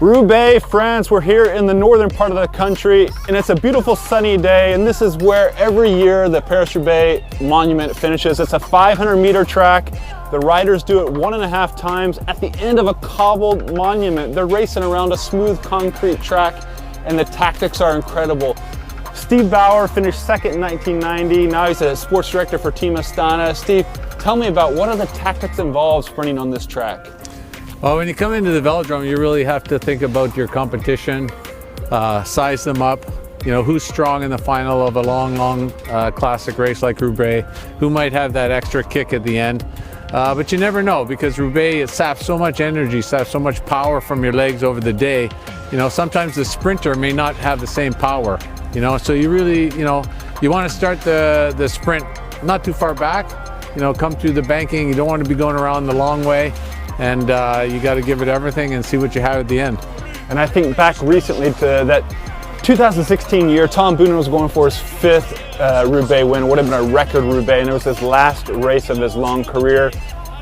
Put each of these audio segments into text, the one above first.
Roubaix, France, we're here in the northern part of the country and it's a beautiful sunny day, and this is where every year the Paris-Roubaix monument finishes. It's a 500-meter track. The riders do it 1.5 times at the end of a cobbled monument. They're racing around a smooth concrete track and the tactics are incredible. Steve Bauer finished second in 1990. Now he's a sports director for Team Astana. Steve, tell me about what are the tactics involved sprinting on this track? Well, when you come into the Velodrome, you really have to think about your competition, size them up. You know, who's strong in the final of a long classic race like Roubaix, who might have that extra kick at the end. But you never know, because Roubaix, it saps so much energy, saps so much power from your legs over the day. You know, sometimes the sprinter may not have the same power, you know, so you really, you know, you want to start the sprint not too far back, you know, come through the banking. You don't want to be going around the long way. And you got to give it everything and see what you have at the end. And I think back recently to that 2016 year, Tom Boonen was going for his 5th Roubaix win. It would have been a record Roubaix, and it was his last race of his long career,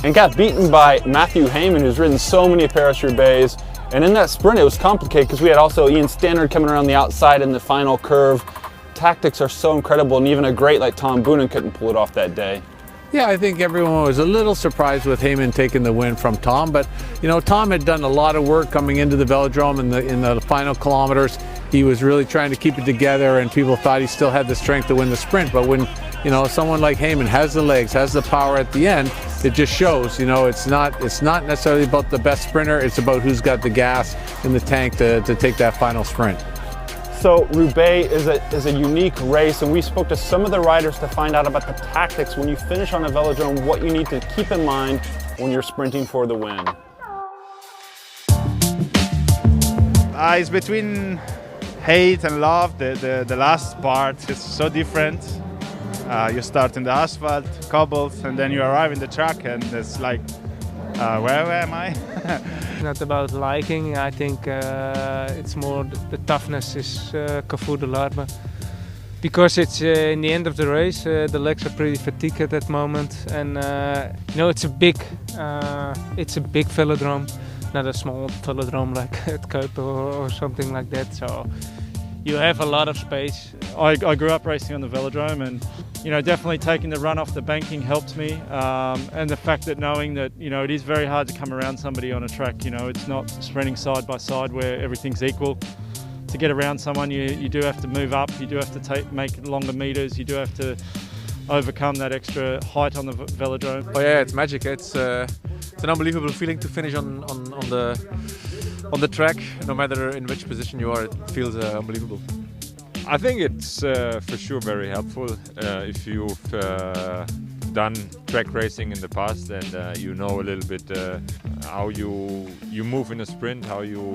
and got beaten by Matthew Heyman, who's ridden so many Paris-Roubaix. And in that sprint it was complicated because we had also Ian Stannard coming around the outside in the final curve. Tactics are so incredible, and even a great like Tom Boonen couldn't pull it off that day. Yeah, I think everyone was a little surprised with Heyman taking the win from Tom, but you know, Tom had done a lot of work coming into the Velodrome in the final kilometers. He was really trying to keep it together, and people thought he still had the strength to win the sprint. But when, you know, someone like Heyman has the legs, has the power at the end, it just shows. You know, it's not necessarily about the best sprinter. It's about who's got the gas in the tank to take that final sprint. So Roubaix is a unique race, and we spoke to some of the riders to find out about the tactics when you finish on a Velodrome, what you need to keep in mind when you're sprinting for the win. It's between hate and love. The last part is so different. You start in the asphalt, cobbles, and then you arrive in the track and it's like, where am I? Not about liking. I think it's more the toughness is Carrefour de Larme, because it's in the end of the race. The legs are pretty fatigued at that moment, and you know, it's a big velodrome, not a small velodrome like at Kuip or something like that. So you have a lot of space. I grew up racing on the Velodrome, and you know, definitely taking the run off the banking helped me, and the fact that knowing that, you know, it is very hard to come around somebody on a track. You know, it's not sprinting side by side where everything's equal. To get around someone, you do have to move up, you do have to make longer meters, you do have to overcome that extra height on the Velodrome. Oh yeah, it's magic. It's an unbelievable feeling to finish on the track. No matter in which position you are, it feels unbelievable. I think it's for sure very helpful if you've done track racing in the past, and you know a little bit how you move in a sprint, how you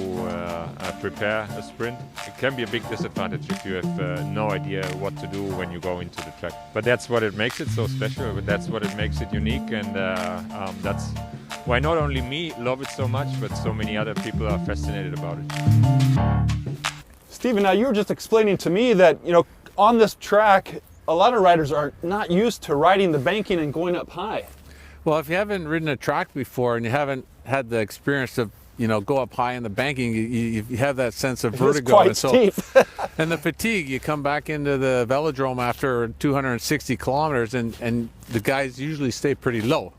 prepare a sprint. It can be a big disadvantage if you have no idea what to do when you go into the track. But that's what it makes it so special, but that's what it makes it unique, and that's why not only me love it so much, but so many other people are fascinated about it. Stephen, now you were just explaining to me that, you know, on this track, a lot of riders are not used to riding the banking and going up high. Well, if you haven't ridden a track before and you haven't had the experience of, you know, go up high in the banking, you have that sense of vertigo. It's quite steep. And the fatigue, you come back into the Velodrome after 260 kilometers and the guys usually stay pretty low.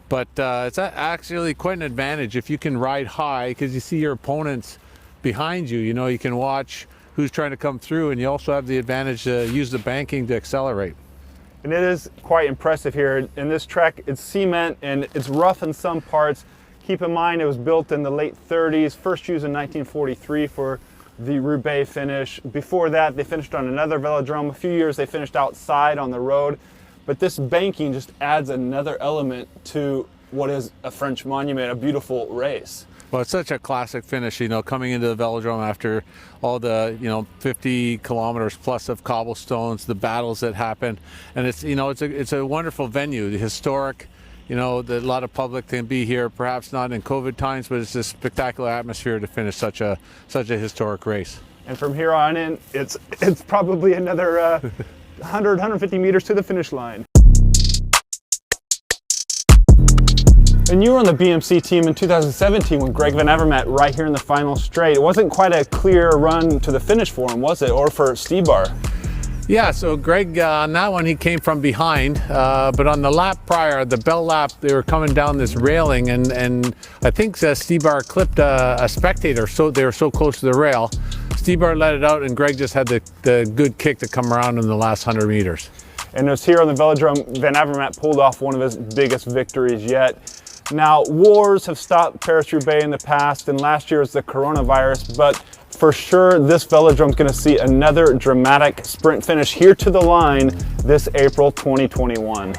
But it's actually quite an advantage if you can ride high, because you see your opponents behind you. You know, you can watch who's trying to come through, and you also have the advantage to use the banking to accelerate. And it is quite impressive here. In this track, it's cement and it's rough in some parts. Keep in mind it was built in the late 30s, first used in 1943 for the Roubaix finish. Before that, they finished on another Velodrome. A few years they finished outside on the road. But this banking just adds another element to what is a French monument, a beautiful race. Well, it's such a classic finish, you know, coming into the Velodrome after all the, you know, 50 kilometers plus of cobblestones, the battles that happen. And it's, you know, it's a wonderful venue, the historic, you know, a lot of public can be here, perhaps not in COVID times, but it's a spectacular atmosphere to finish such a historic race. And from here on in, it's probably another 100, 150 meters to the finish line. And you were on the BMC team in 2017 when Greg Van Avermaet right here in the final straight. It wasn't quite a clear run to the finish for him, was it? Or for Stybar? Yeah, so Greg, on that one, he came from behind, but on the lap prior, the bell lap, they were coming down this railing, and I think Stybar clipped a spectator, so they were so close to the rail. Stybar let it out, and Greg just had the good kick to come around in the last 100 meters. And it was here on the Velodrome, Van Avermaet pulled off one of his biggest victories yet. Now, wars have stopped Paris-Roubaix in the past, and last year was the coronavirus, but for sure this Velodrome is going to see another dramatic sprint finish here to the line this April 2021.